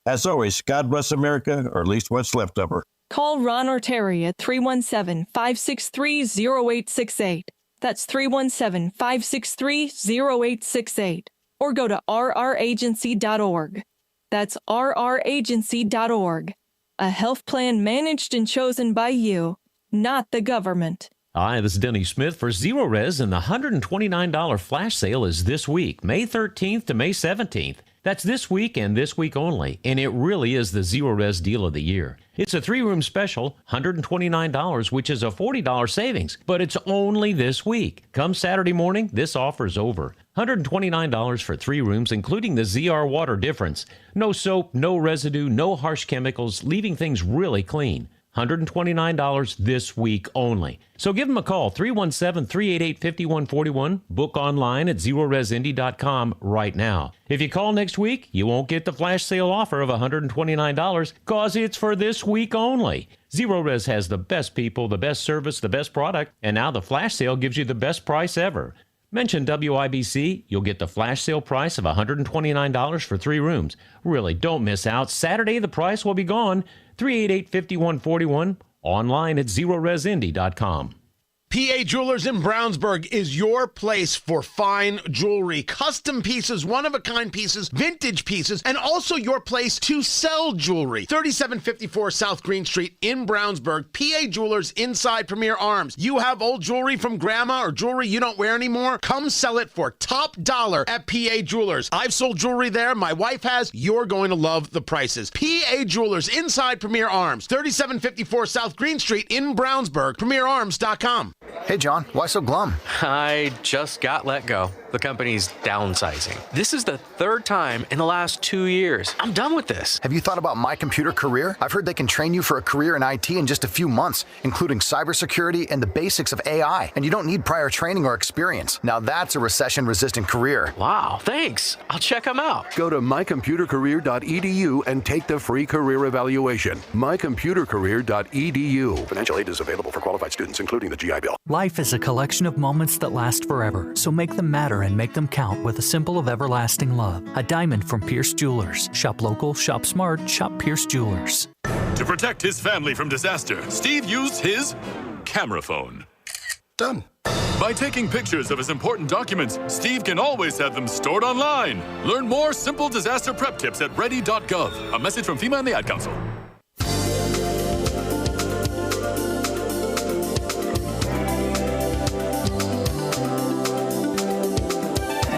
As always, God bless America, or at least what's left of her. Call Ron or Terry at 317-563-0868. That's 317-563-0868. Or go to rragency.org. That's rragency.org. A health plan managed and chosen by you, not the government. Hi, this is Denny Smith for Zero Res, and the $129 flash sale is this week, May 13th to May 17th. That's this week and this week only, and it really is the Zero Res deal of the year. It's a 3-room special, $129, which is a $40 savings, but it's only this week. Come Saturday morning, this offer's over. $129 for 3 rooms, including the ZR water difference. No soap, no residue, no harsh chemicals, leaving things really clean. $129 this week only. So give them a call, 317-388-5141. Book online at zeroresindy.com right now. If you call next week, you won't get the flash sale offer of $129 because it's for this week only. Zero Res has the best people, the best service, the best product, and now the flash sale gives you the best price ever. Mention WIBC, you'll get the flash sale price of $129 for 3 rooms. Really, don't miss out. Saturday, the price will be gone. 388-5141, online at zeroresindy.com. PA Jewelers in Brownsburg is your place for fine jewelry, custom pieces, one-of-a-kind pieces, vintage pieces, and also your place to sell jewelry. 3754 South Green Street in Brownsburg, PA Jewelers inside Premier Arms. You have old jewelry from grandma or jewelry you don't wear anymore? Come sell it for top dollar at PA Jewelers. I've sold jewelry there. My wife has. You're going to love the prices. PA Jewelers inside Premier Arms, 3754 South Green Street in Brownsburg, premierarms.com. Hey, John, why so glum? I just got let go. The company's downsizing. This is the third time in the last 2 years. I'm done with this. Have you thought about My Computer Career? I've heard they can train you for a career in IT in just a few months, including cybersecurity and the basics of AI. And you don't need prior training or experience. Now that's a recession-resistant career. Wow, thanks. I'll check them out. Go to mycomputercareer.edu and take the free career evaluation. mycomputercareer.edu. Financial aid is available for qualified students, including the GI Bill. Life is a collection of moments that last forever, so make them matter and make them count with a symbol of everlasting love. A diamond from Pierce Jewelers. Shop local, shop smart, shop Pierce Jewelers. To protect his family from disaster, Steve used his camera phone. Done. By taking pictures of his important documents, Steve can always have them stored online. Learn more simple disaster prep tips at ready.gov. A message from FEMA and the Ad Council.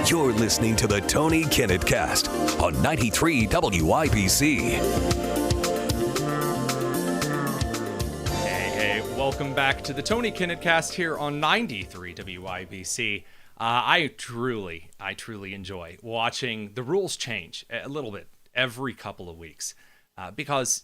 You're listening to the Tony Kinnett Cast on 93 WIBC. Hey, welcome back to the Tony Kinnett Cast here on 93 WIBC. I truly enjoy watching the rules change a little bit every couple of weeks because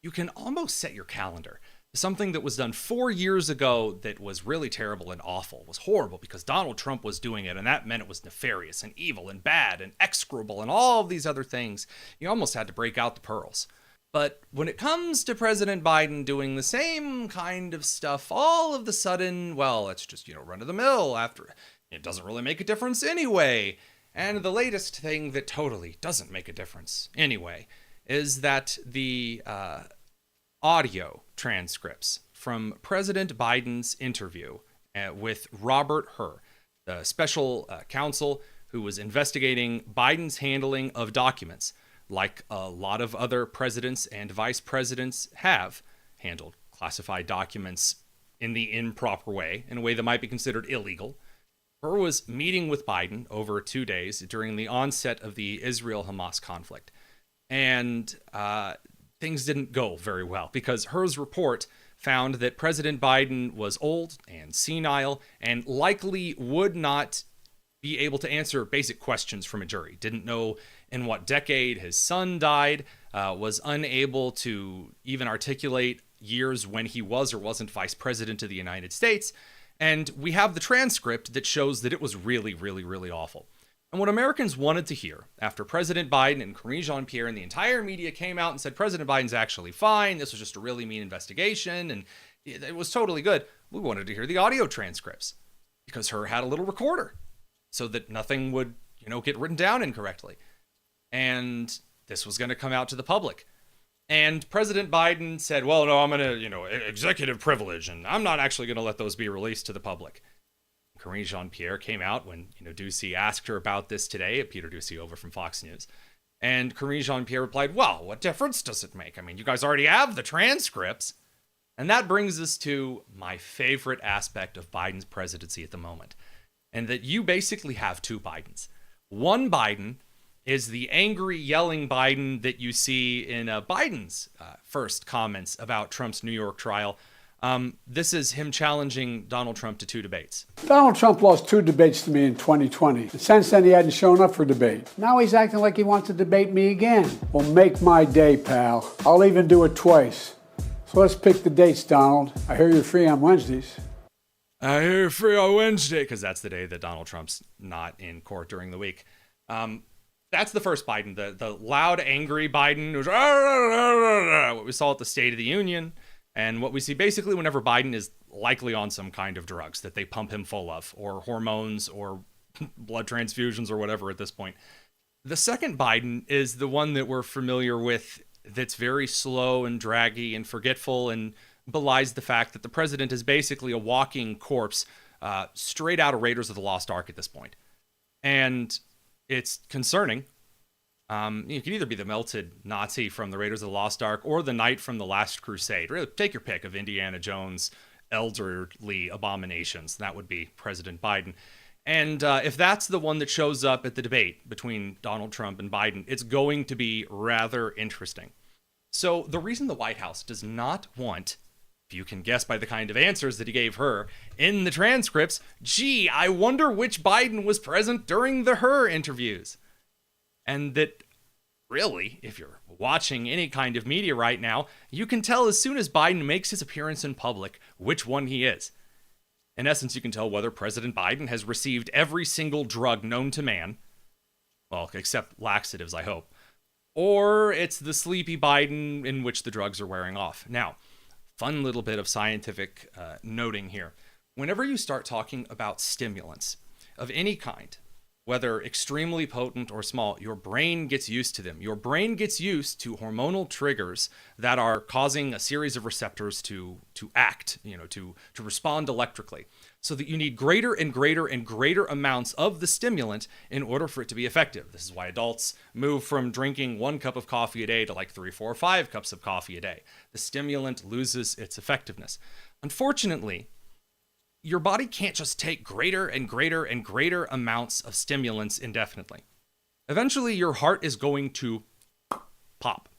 you can almost set your calendar. Something that was done 4 years ago that was really terrible and awful, was horrible because Donald Trump was doing it, and that meant it was nefarious and evil and bad and execrable and all of these other things. You almost had to break out the pearls. But when it comes to President Biden doing the same kind of stuff, all of a sudden, well, it's just, run of the mill after. It doesn't really make a difference anyway. And the latest thing that totally doesn't make a difference anyway is that the audio transcripts from President Biden's interview with Robert Hur, the special counsel who was investigating Biden's handling of documents, like a lot of other presidents and vice presidents have handled classified documents in the improper way, in a way that might be considered illegal. Hur was meeting with Biden over 2 days during the onset of the Israel-Hamas conflict. And things didn't go very well because Hur's report found that President Biden was old and senile and likely would not be able to answer basic questions from a jury. Didn't know in what decade his son died, was unable to even articulate years when he was or wasn't vice president of the United States. And we have the transcript that shows that it was really, really, really awful. And what Americans wanted to hear after President Biden and Karine Jean-Pierre and the entire media came out and said, President Biden's actually fine, this was just a really mean investigation, and it was totally good. We wanted to hear the audio transcripts because Hur had a little recorder so that nothing would, get written down incorrectly. And this was going to come out to the public. And President Biden said, well, no, I'm going to, executive privilege, and I'm not actually going to let those be released to the public. Karine Jean-Pierre came out when, Ducey asked her about this today, Peter Ducey over from Fox News. And Karine Jean-Pierre replied, well, what difference does it make? I mean, you guys already have the transcripts. And that brings us to my favorite aspect of Biden's presidency at the moment. And that you basically have two Bidens. One Biden is the angry, yelling Biden that you see in Biden's first comments about Trump's New York trial. This is him challenging Donald Trump to two debates. Donald Trump lost two debates to me in 2020. And since then, he hadn't shown up for debate. Now he's acting like he wants to debate me again. Well, make my day, pal. I'll even do it twice. So let's pick the dates, Donald. I hear you're free on Wednesdays. I hear you're free on Wednesday, because that's the day that Donald Trump's not in court during the week. That's the first Biden, the loud, angry Biden who's what we saw at the State of the Union. And what we see basically whenever Biden is likely on some kind of drugs that they pump him full of, or hormones, or blood transfusions, or whatever at this point. The second Biden is the one that we're familiar with that's very slow and draggy and forgetful and belies the fact that the president is basically a walking corpse straight out of Raiders of the Lost Ark at this point. And it's concerning. You can either be the melted Nazi from the Raiders of the Lost Ark or the knight from the Last Crusade. Really, take your pick of Indiana Jones' elderly abominations. That would be President Biden. And if that's the one that shows up at the debate between Donald Trump and Biden, it's going to be rather interesting. So the reason the White House does not want If you can guess by the kind of answers that he gave her in the transcripts, gee, I wonder which Biden was present during the her interviews. And that really, if you're watching any kind of media right now, you can tell as soon as Biden makes his appearance in public which one he is. In essence, you can tell whether President Biden has received every single drug known to man, well, except laxatives, I hope, or it's the sleepy Biden in which the drugs are wearing off. Now, fun little bit of scientific noting here. Whenever you start talking about stimulants of any kind, whether extremely potent or small, your brain gets used to them. Your brain gets used to hormonal triggers that are causing a series of receptors to act, to respond electrically, so that you need greater and greater and greater amounts of the stimulant in order for it to be effective. This is why adults move from drinking 1 cup of coffee a day to like 3, 4, 5 cups of coffee a day. The stimulant loses its effectiveness. Unfortunately, your body can't just take greater and greater and greater amounts of stimulants indefinitely. Eventually, your heart is going to pop.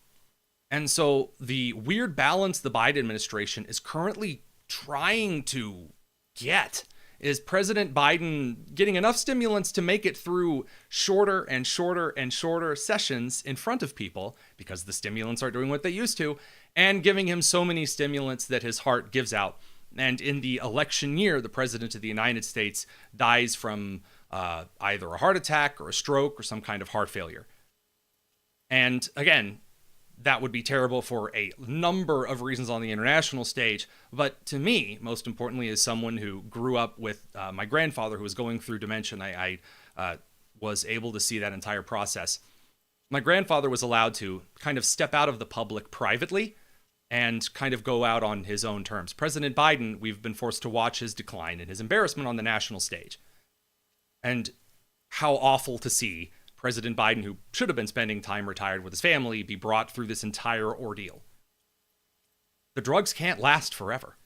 And so the weird balance the Biden administration is currently trying to get is President Biden getting enough stimulants to make it through shorter and shorter and shorter sessions in front of people, because the stimulants are doing what they used to, and giving him so many stimulants that his heart gives out. And in the election year, the president of the United States dies from either a heart attack or a stroke or some kind of heart failure. And again, that would be terrible for a number of reasons on the international stage. But to me, most importantly, as someone who grew up with my grandfather who was going through dementia, I was able to see that entire process. My grandfather was allowed to kind of step out of the public privately and kind of go out on his own terms. President Biden, we've been forced to watch his decline and his embarrassment on the national stage. And how awful to see President Biden, who should have been spending time retired with his family, be brought through this entire ordeal. The drugs can't last forever.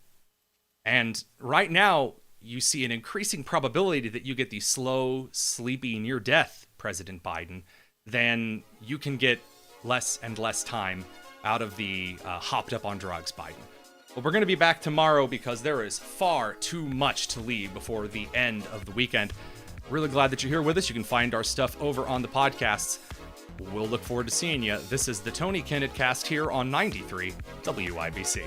And right now, you see an increasing probability that you get the slow, sleepy, near-death President Biden than you can get less and less time out of the hopped up on drugs Biden. Well, we're going to be back tomorrow because there is far too much to leave before the end of the weekend. Really glad that you're here with us. You can find our stuff over on the podcasts. We'll look forward to seeing you. This is the Tony Kinnett Cast here on 93 WIBC.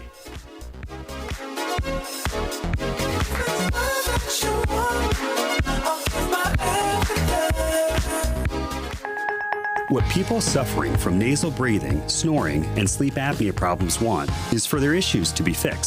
What people suffering from nasal breathing, snoring, and sleep apnea problems want is for their issues to be fixed.